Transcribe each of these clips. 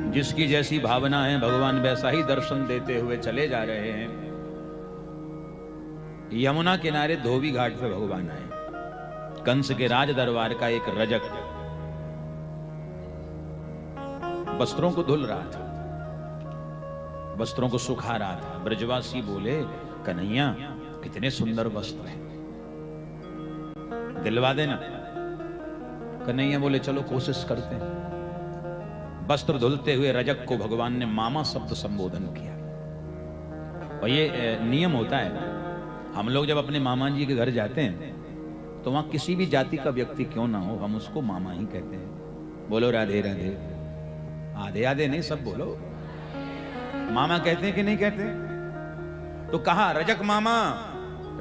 जिसकी जैसी भावना है भगवान वैसा ही दर्शन देते हुए चले जा रहे हैं। यमुना किनारे धोबी घाट पे भगवान आए। कंस के राज दरबार का एक रजक वस्त्रों को धुल रहा था, वस्त्रों को सुखा रहा था। ब्रजवासी बोले, कन्हैया कितने सुंदर वस्त्र हैं, दिलवा देना। कन्हैया बोले, चलो कोशिश करते हैं। वस्त्र धुलते हुए रजक को भगवान ने मामा शब्द संबोधन किया। और ये नियम होता है, हम लोग जब अपने मामा जी के घर जाते हैं तो वहां किसी भी जाति का व्यक्ति क्यों ना हो, हम उसको मामा ही कहते हैं। बोलो राधे राधे। आधे आधे नहीं, सब बोलो। मामा कहते हैं कि नहीं कहते? तो कहा, रजक मामा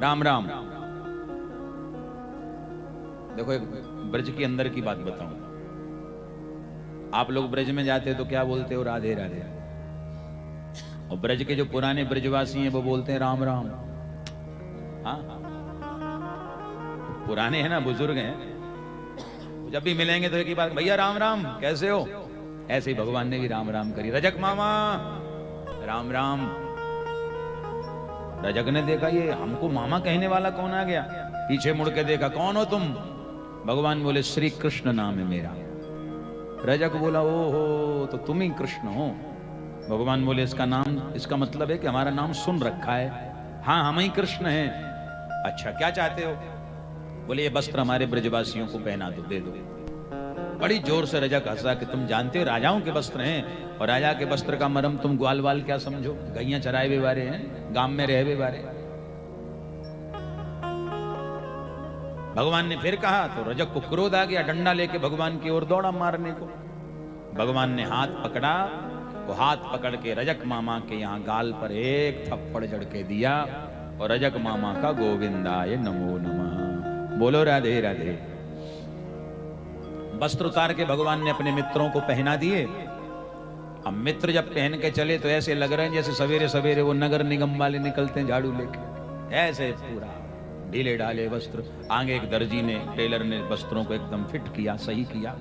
राम राम। देखो एक ब्रज के अंदर की बात बताऊं, आप लोग ब्रज में जाते तो क्या बोलते हो? राधे राधे। और ब्रज के जो पुराने ब्रजवासी हैं वो बोलते हैं राम राम। हाँ, पुराने हैं ना, बुजुर्ग हैं, जब भी मिलेंगे तो एक ही बात, भैया राम राम, कैसे हो? ऐसे ही भगवान ने भी राम राम करी। रजक मामा राम राम। रजक ने देखा ये हमको मामा कहने वाला कौन आ गया, पीछे मुड़ के देखा, कौन हो तुम? भगवान बोले, श्री कृष्ण नाम है मेरा। रजक बोला, ओहो, तो तुम ही कृष्ण हो। भगवान बोले, इसका नाम, इसका मतलब है कि हमारा नाम सुन रखा है। हाँ, हम ही कृष्ण हैं। अच्छा, क्या चाहते हो? बोले, ये वस्त्र हमारे ब्रजवासियों को पहना दो, दे दो। बड़ी जोर से रजक हंसा कि तुम जानते हो राजाओं के वस्त्र हैं, और राजा के वस्त्र का मरम तुम ग्वाल वाल क्या समझो? गैया चराए हुए बारे हैं, गांव में रहे हुए बारे। भगवान ने फिर कहा तो रजक को क्रोध आ गया, डंडा लेके भगवान की ओर दौड़ा मारने को। भगवान ने हाथ पकड़ा, वो हाथ पकड़ के रजक मामा के यहाँ गाल पर एक थप्पड़ जड़ के दिया, और रजक मामा का गोविंदाय नमो नमः। बोलो राधे राधे। वस्त्र उतार के भगवान ने अपने मित्रों को पहना दिए। अब मित्र जब पहन के चले तो ऐसे लग रहे हैं जैसे सवेरे सवेरे वो नगर निगम वाले निकलते हैं झाड़ू लेके, ऐसे पूरा ढीले ढाले वस्त्र। आगे एक दर्जी ने, टेलर ने वस्त्रों को एकदम फिट किया, सही किया।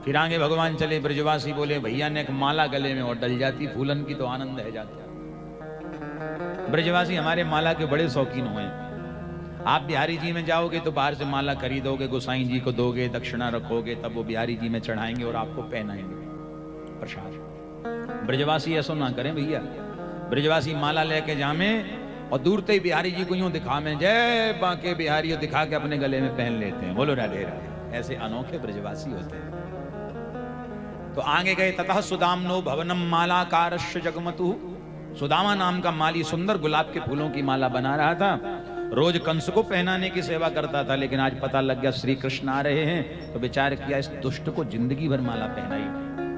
फिर आगे भगवान चले। ब्रजवासी बोले, भैया ने एक माला गले में और डल जाती फूलन की तो आनंद है जाता। ब्रजवासी हमारे माला के बड़े शौकीन हुए। आप बिहारी जी में जाओगे तो बाहर से माला खरीदोगे, गोसाई जी को दोगे, दक्षिणा रखोगे, तब वो बिहारी जी में चढ़ाएंगे और आपको पहनाएंगे प्रसाद। ब्रजवासी ऐसा ना करें भैया। ब्रजवासी माला लेके जामे और दूर से ही बिहारी जी को यूं दिखा में, जय बांके बिहारी दिखा के अपने गले में पहन लेते हैं। बोलो राधे राधे। ऐसे अनोखे ब्रजवासी होते हैं। तो आगे गए, ततः सुदामनो भवनम मालाकारश्य जगमतु। सुदामा नाम का माली सुंदर गुलाब के फूलों की माला बना रहा था। रोज कंस को पहनाने की सेवा करता था, लेकिन आज पता लग गया श्री कृष्ण आ रहे हैं, तो विचार किया इस दुष्ट को जिंदगी भर माला पहनाई,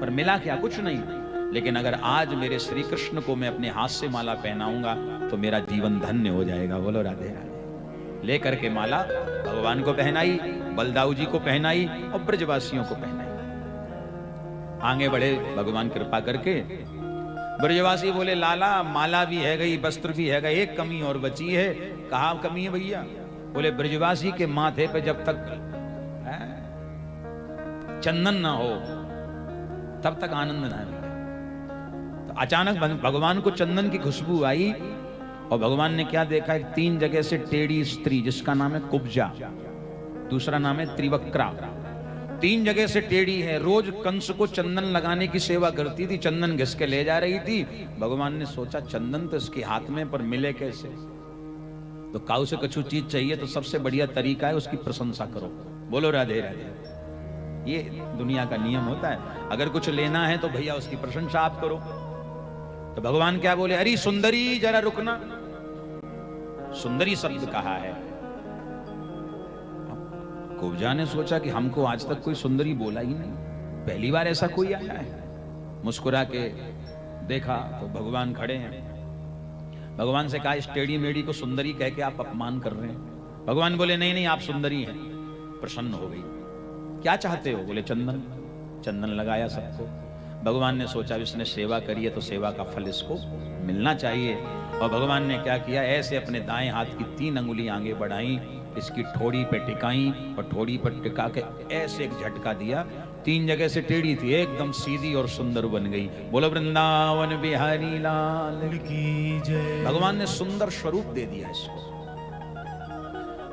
पर मिला क्या? कुछ नहीं। लेकिन अगर आज मेरे श्री कृष्ण को मैं अपने हाथ से माला पहनाऊंगा तो मेरा जीवन धन्य हो जाएगा। बोलो राधे राधे। लेकर के माला भगवान को पहनाई, बलदाऊ जी को पहनाई और ब्रजवासियों को पहनाई। आगे बढ़े भगवान कृपा करके। ब्रजवासी बोले, लाला माला भी है गई, वस्त्र भी है गई, एक कमी और बची है। कहा कमी है भैया? बोले, ब्रजवासी के माथे पे जब तक चंदन ना हो तब तक आनंद ना मिले। तो अचानक भगवान को चंदन की खुशबू आई और भगवान ने क्या देखा? एक 3 जगह से टेढ़ी स्त्री जिसका नाम है कुब्जा, दूसरा नाम है त्रिवक्रा। 3 जगह से टेढ़ी है, रोज कंस को चंदन लगाने की सेवा करती थी, चंदन घिस के ले जा रही थी। भगवान ने सोचा चंदन तो इसके हाथ में, पर मिले कैसे? तो काऊ से कछु चीज चाहिए तो सबसे बढ़िया तरीका है उसकी प्रशंसा करो। बोलो राधे राधे। ये दुनिया का नियम होता है। अगर कुछ लेना है तो भैया उसकी प्रशंसा आप करो। तो भगवान क्या बोले? अरे सुंदरी जरा रुकना। सुंदरी शब्द कहा है। कुब्जा ने सोचा कि हमको आज तक कोई सुंदरी बोला ही नहीं, पहली बार ऐसा कोई आया है। मुस्कुरा के देखा तो भगवान खड़े हैं। भगवान से कहा, इस टेढ़ी मेढ़ी को सुंदरी कह के आप अपमान कर रहे हैं। भगवान बोले, नहीं नहीं, आप सुंदरी हैं। प्रसन्न हो गई। क्या चाहते हो? बोले, चंदन। चंदन लगाया सबको। भगवान ने सोचा इसने सेवा करी है तो सेवा का फल इसको मिलना चाहिए। और भगवान ने क्या किया? ऐसे अपने दाएं हाथ की 3 अंगुली आगे बढ़ाई इसकी ठोड़ी पे टिकाई और ठोड़ी पर टिका के ऐसे एक झटका दिया, 3 जगह से टेढ़ी थी, एकदम सीधी और सुंदर बन गई। बोलो वृंदावन बिहारी लाल की जय। भगवान ने सुंदर स्वरूप दे दिया इसको।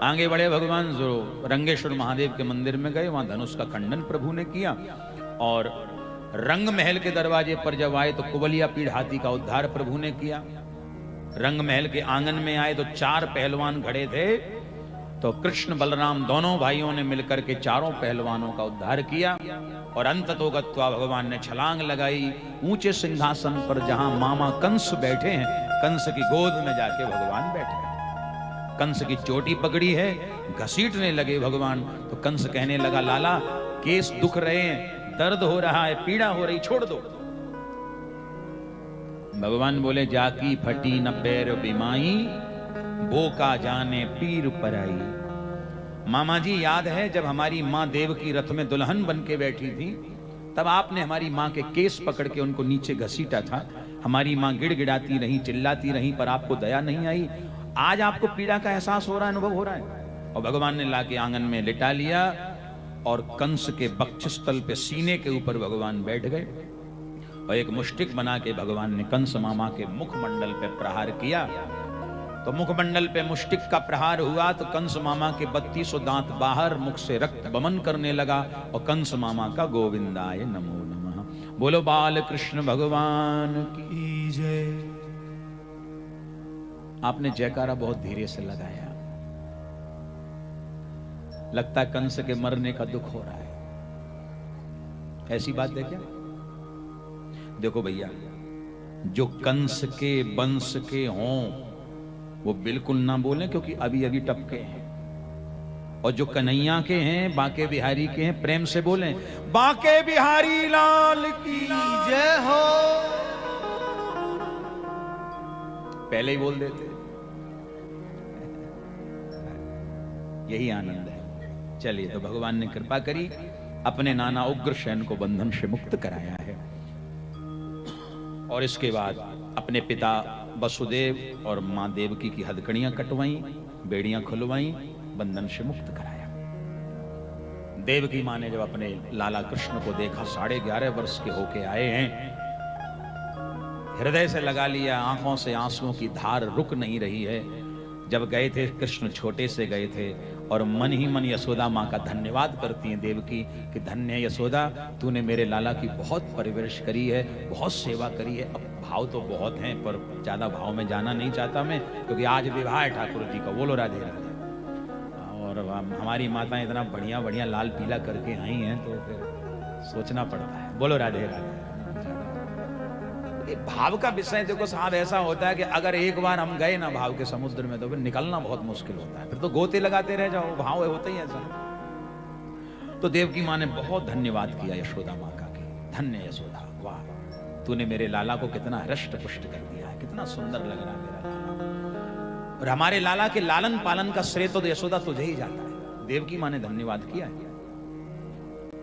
आगे बढ़े भगवान, जो रंगेश्वर महादेव के मंदिर में गए, वहां धनुष का खंडन प्रभु ने किया और रंग महल के दरवाजे पर जब आए तो कुबलिया पीढ़ हाथी का उद्धार प्रभु ने किया। रंग महल के आंगन में आए तो 4 पहलवान खड़े थे, तो कृष्ण बलराम दोनों भाइयों ने मिलकर के चारों पहलवानों का उद्धार किया और अंततो गत्वा भगवान ने छलांग लगाई ऊंचे सिंहासन पर, जहां मामा कंस बैठे हैं, कंस की गोद में जाके भगवान बैठे। कंस की चोटी पकड़ी है, घसीटने लगे भगवान, तो कंस कहने लगा, लाला केस दुख रहे हैं, दर्द हो रहा है, पीड़ा हो रही, छोड़ दो। भगवान बोले, जाकी फटी न पैर बिमाई, बोका जाने पीर पराई। मामा जी याद है जब हमारी माँ देवकी रथ में दुल्हन बन के बैठी थी, तब आपने हमारी माँ के केस पकड़ के उनको नीचे घसीटा था। हमारी माँ गिड़गिड़ाती रही, चिल्लाती रही, पर आपको दया नहीं आई। आज आपको पीड़ा का एहसास हो रहा है, अनुभव हो रहा है। और भगवान ने लाके आंगन में लिटा लिया और कंस के बक्षस्थल पे सीने के ऊपर भगवान बैठ गए और एक मुष्टिक बना के भगवान ने कंस मामा के मुखमंडल पे प्रहार किया। तो मुखमंडल पे मुष्टिक का प्रहार हुआ तो कंस मामा के 32 दांत बाहर, मुख से रक्त बमन करने लगा और कंस मामा का गोविंदाय नमो नमः। बोलो बाल कृष्ण भगवान की जय। आपने जयकारा बहुत धीरे से लगाया, लगता है कंस के मरने का दुख हो रहा है। ऐसी बात है क्या? देखो भैया, जो कंस के वंश के हों वो बिल्कुल ना बोलें, क्योंकि अभी अभी टपके हैं। और जो कन्हैया के हैं, बांके बिहारी के हैं, प्रेम से बोलें, बांके बिहारी लाल की जय हो। पहले ही बोल देते, यही आनंद है। चलिए, तो भगवान ने कृपा करी, अपने नाना उग्रसेन को बंधन से मुक्त कराया है और इसके बाद अपने पिता वसुदेव और मां देवकी की हथकड़ियां कटवाई, बेड़ियां खुलवाई, बंधन से मुक्त कराया। देवकी मां ने जब अपने लाला कृष्ण को देखा, 11.5 वर्ष के होके आए हैं, हृदय से लगा लिया, आंखों से आंसुओं की धार रुक नहीं रही है। जब गए थे कृष्ण, छोटे से गए थे और मन ही मन यशोदा माँ का धन्यवाद करती हैं देवकी कि धन्य है यशोदा, तूने मेरे लाला की बहुत परवरिश करी है, बहुत सेवा करी है। अब भाव तो बहुत हैं, पर ज्यादा भाव में जाना नहीं चाहता मैं, क्योंकि आज विवाह है ठाकुर जी का। बोलो राधे राधे। और हमारी माताएं इतना बढ़िया बढ़िया लाल पीला करके आई हैं, तो फिर सोचना पड़ता है। बोलो राधे राधे। भाव का विषय देखो साहब, ऐसा होता है कि अगर एक बार हम गए ना भाव के समुद्र में, तो फिर निकलना बहुत मुश्किल होता है, फिर तो गोते लगाते रह जाओ। भाव होता ही ऐसा। तो देवकी माँ ने बहुत धन्यवाद किया यशोदा माँ का, धन्य यशोदा, वाह, तूने मेरे लाला को कितना हृष्ट पुष्ट कर दिया है, कितना सुंदर लग रहा है मेरा लाला। और हमारे लाला के लालन पालन का श्रेय तो यशोदा तुझे ही जाता है। देवकी माँ ने धन्यवाद किया।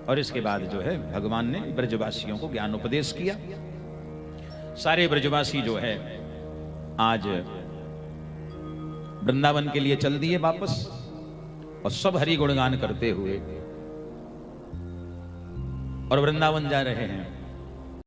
और इसके बाद जो है भगवान ने ब्रजवासियों को ज्ञान उपदेश किया। सारे ब्रजवासी जो है आज वृंदावन के लिए चल दिए वापस, और सब हरि गुणगान करते हुए और वृंदावन जा रहे हैं।